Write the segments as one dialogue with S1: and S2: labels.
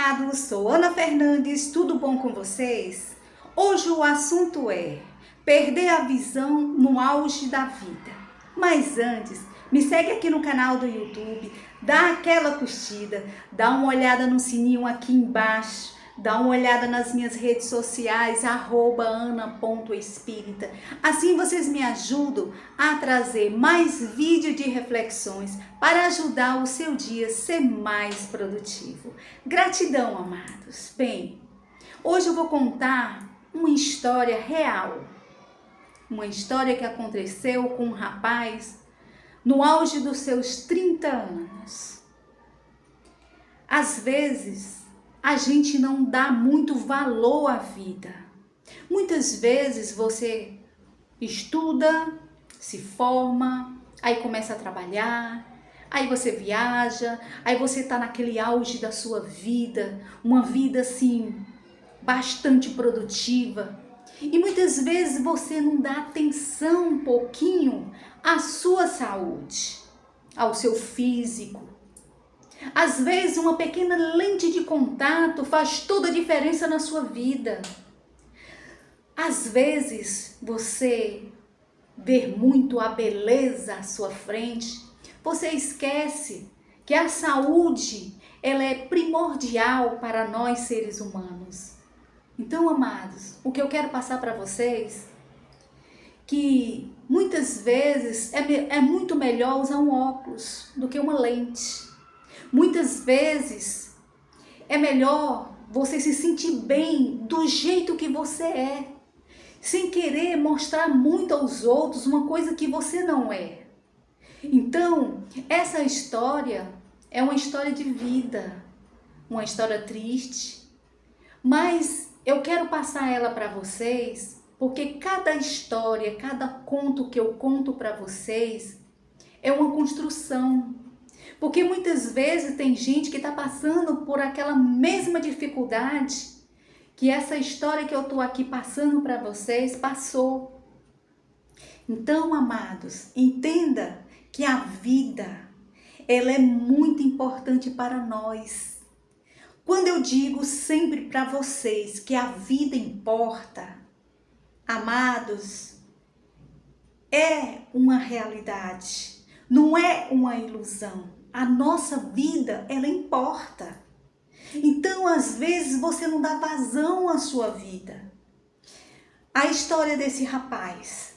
S1: amados, sou Ana Fernandes, tudo bom com vocês? Hoje o assunto é perder a visão no auge da vida. Mas antes, me segue aqui no canal do YouTube, dá aquela curtida, dá uma olhada no sininho aqui embaixo, dá uma olhada nas minhas redes sociais, @ana.espírita. Assim vocês me ajudam a trazer mais vídeos de reflexões para ajudar o seu dia a ser mais produtivo. Gratidão, amados. Bem, hoje eu vou contar uma história real. Uma história que aconteceu com um rapaz no auge dos seus 30 anos. Às vezes, a gente não dá muito valor à vida. Muitas vezes você estuda, se forma, aí começa a trabalhar, aí você viaja, aí você está naquele auge da sua vida, uma vida assim, bastante produtiva. E muitas vezes você não dá atenção um pouquinho à sua saúde, ao seu físico. Às vezes uma pequena lente de contato faz toda a diferença na sua vida. Às vezes você vê muito a beleza à sua frente, você esquece que a saúde ela é primordial para nós seres humanos. Então, amados, o que eu quero passar para vocês que muitas vezes é muito melhor usar um óculos do que uma lente. Muitas vezes é melhor você se sentir bem do jeito que você é, sem querer mostrar muito aos outros uma coisa que você não é. Então, essa história é uma história de vida, uma história triste, mas eu quero passar ela para vocês, porque cada história, cada conto que eu conto para vocês é uma construção. Porque muitas vezes tem gente que está passando por aquela mesma dificuldade que essa história que eu estou aqui passando para vocês passou. Então, amados, entenda que a vida, ela é muito importante para nós. Quando eu digo sempre para vocês que a vida importa, amados, é uma realidade, não é uma ilusão. A nossa vida, ela importa. Então, às vezes, você não dá vazão à sua vida. A história desse rapaz,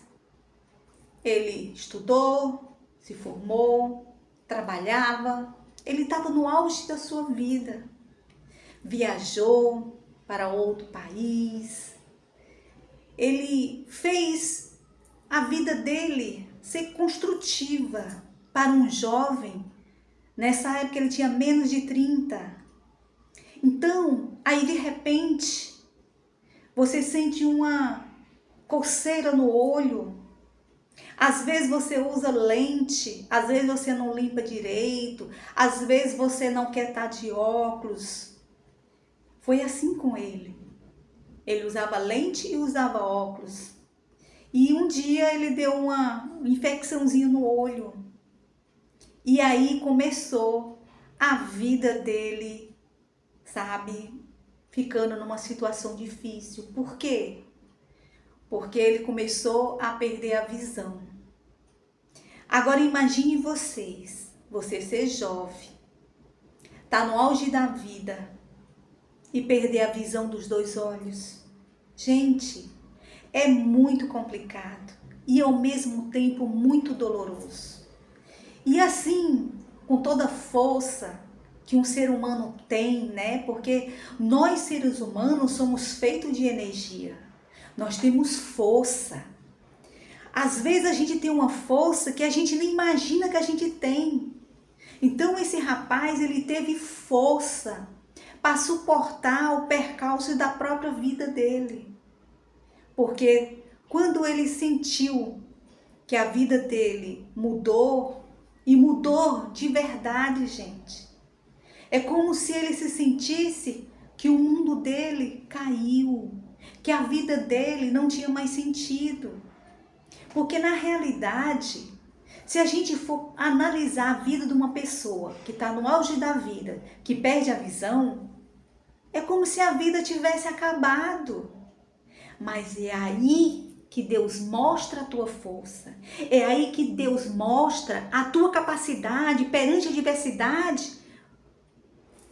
S1: ele estudou, se formou, trabalhava, ele estava no auge da sua vida. Viajou para outro país, ele fez a vida dele ser construtiva para um jovem. Nessa época ele tinha menos de 30. Então, aí de repente, você sente uma coceira no olho. Às vezes você usa lente, às vezes você não limpa direito, às vezes você não quer estar de óculos. Foi assim com ele. Ele usava lente e usava óculos. E um dia ele deu uma infecçãozinha no olho. E aí começou a vida dele, sabe, ficando numa situação difícil. Por quê? Porque ele começou a perder a visão. Agora imagine você ser jovem, tá no auge da vida e perder a visão dos dois olhos. Gente, é muito complicado e ao mesmo tempo muito doloroso. E assim, com toda a força que um ser humano tem, né? Porque nós seres humanos somos feitos de energia. Nós temos força. Às vezes a gente tem uma força que a gente nem imagina que a gente tem. Então esse rapaz, ele teve força para suportar o percalço da própria vida dele. Porque quando ele sentiu que a vida dele mudou, e mudou de verdade, gente. É como se ele se sentisse que o mundo dele caiu, que a vida dele não tinha mais sentido. Porque na realidade, se a gente for analisar a vida de uma pessoa que está no auge da vida, que perde a visão, É como se a vida tivesse acabado. Mas é aí que Deus mostra a tua força. É aí que Deus mostra a tua capacidade perante a diversidade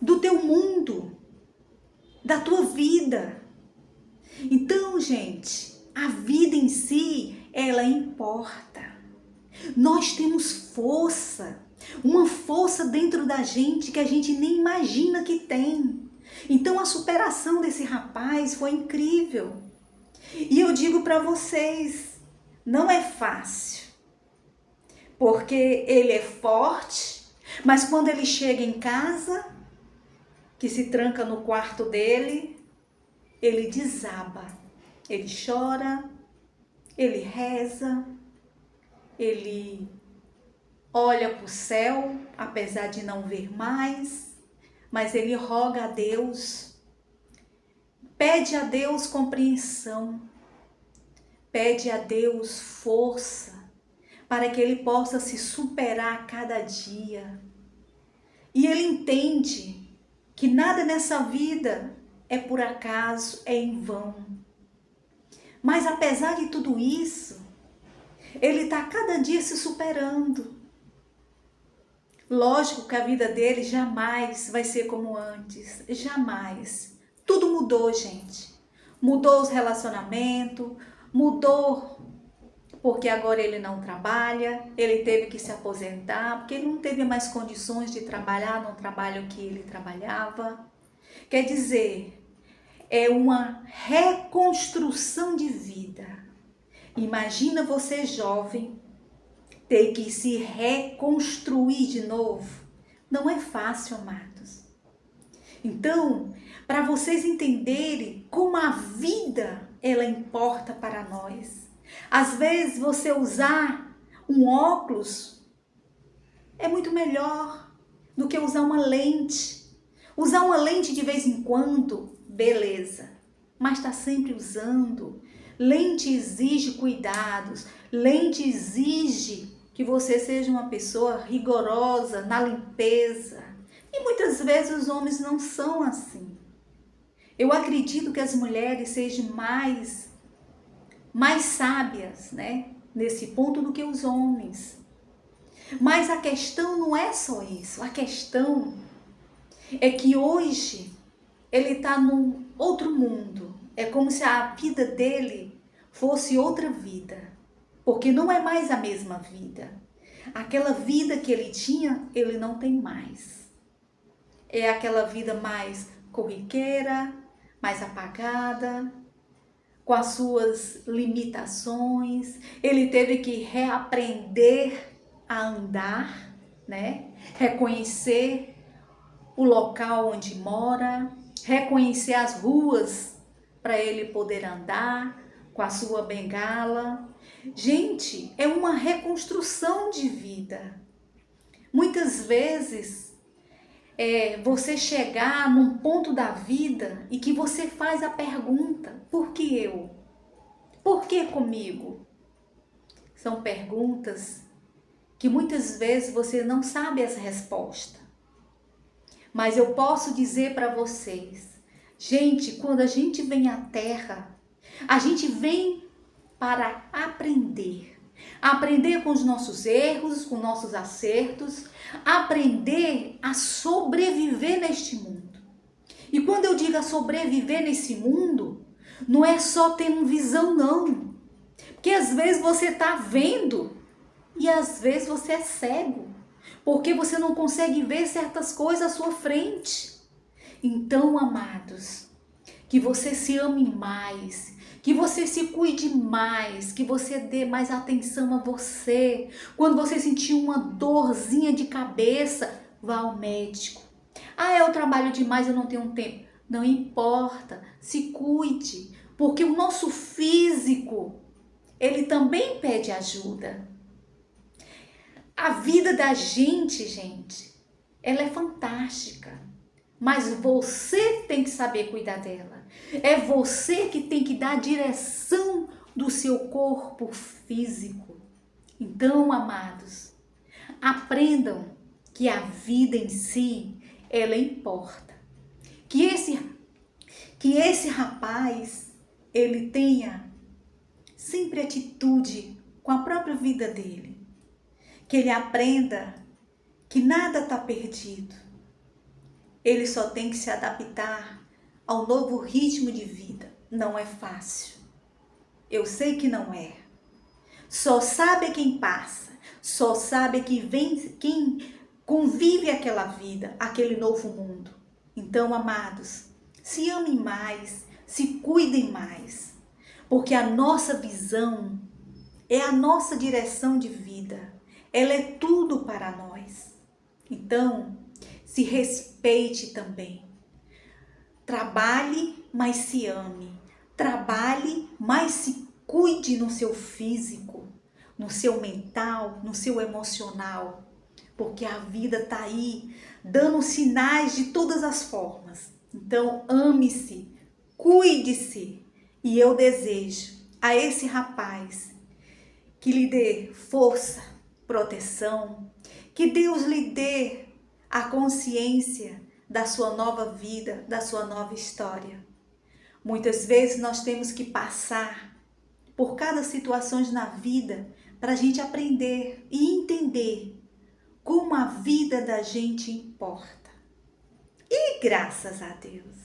S1: do teu mundo, da tua vida. Então, gente, a vida em si, ela importa. Nós temos força, uma força dentro da gente que a gente nem imagina que tem. Então, a superação desse rapaz foi incrível. E eu digo para vocês, não é fácil, porque ele é forte, mas quando ele chega em casa, que se tranca no quarto dele, ele desaba, ele chora, ele reza, ele olha para o céu, apesar de não ver mais, mas ele roga a Deus, pede a Deus compreensão, pede a Deus força, para que ele possa se superar a cada dia. E ele entende que nada nessa vida é por acaso, é em vão. Mas apesar de tudo isso, ele está cada dia se superando. Lógico que a vida dele jamais vai ser como antes, jamais. Tudo mudou, gente. Mudou os relacionamentos, mudou porque agora ele não trabalha, ele teve que se aposentar, porque ele não teve mais condições de trabalhar no trabalho que ele trabalhava. Quer dizer, é uma reconstrução de vida. Imagina você jovem ter que se reconstruir de novo. Não é fácil, amados. Então, para vocês entenderem como a vida ela importa para nós. Às vezes você usar um óculos é muito melhor do que usar uma lente. Usar uma lente de vez em quando, beleza, mas está sempre usando. Lente exige cuidados, lente exige que você seja uma pessoa rigorosa na limpeza. E muitas vezes os homens não são assim. Eu acredito que as mulheres sejam mais sábias, né, nesse ponto do que os homens. Mas a questão não é só isso. A questão é que hoje ele está num outro mundo. É como se a vida dele fosse outra vida. Porque não é mais a mesma vida. Aquela vida que ele tinha, ele não tem mais. É aquela vida mais corriqueira, mais apagada, com as suas limitações. Ele teve que reaprender a andar, né? Reconhecer o local onde mora, reconhecer as ruas para ele poder andar com a sua bengala. Gente, é uma reconstrução de vida. Muitas vezes você chegar num ponto da vida e que você faz a pergunta: por que eu? Por que comigo? São perguntas que muitas vezes você não sabe essa resposta. Mas eu posso dizer para vocês, gente, quando a gente vem à Terra, a gente vem para aprender. Aprender com os nossos erros, com nossos acertos, aprender a sobreviver neste mundo. E quando eu digo a sobreviver nesse mundo, não é só tendo visão, não. Porque às vezes você está vendo e às vezes você é cego, porque você não consegue ver certas coisas à sua frente. Então, amados, que você se ame mais, que você se cuide mais, que você dê mais atenção a você. Quando você sentir uma dorzinha de cabeça, vá ao médico. Ah, eu trabalho demais, eu não tenho tempo. Não importa, se cuide, porque o nosso físico, ele também pede ajuda. A vida da gente, ela é fantástica, mas você tem que saber cuidar dela. É você que tem que dar a direção do seu corpo físico. Então, amados, aprendam que a vida em si, ela importa. Que esse Que esse rapaz, ele tenha sempre atitude com a própria vida dele. Que ele aprenda que nada está perdido. Ele só tem que se adaptar ao novo ritmo de vida. Não é fácil. Eu sei que não é. Só sabe quem passa. Só sabe quem convive aquela vida, aquele novo mundo. Então, amados, se amem mais, se cuidem mais. Porque a nossa visão é a nossa direção de vida. Ela é tudo para nós. Então, se respeite também. Trabalhe, mas se ame. Trabalhe, mas se cuide no seu físico, no seu mental, no seu emocional. Porque a vida está aí, dando sinais de todas as formas. Então, ame-se, cuide-se. E eu desejo a esse rapaz que lhe dê força, proteção, que Deus lhe dê a consciência da sua nova vida, da sua nova história. Muitas vezes nós temos que passar por cada situação na vida para a gente aprender e entender como a vida da gente importa. E graças a Deus,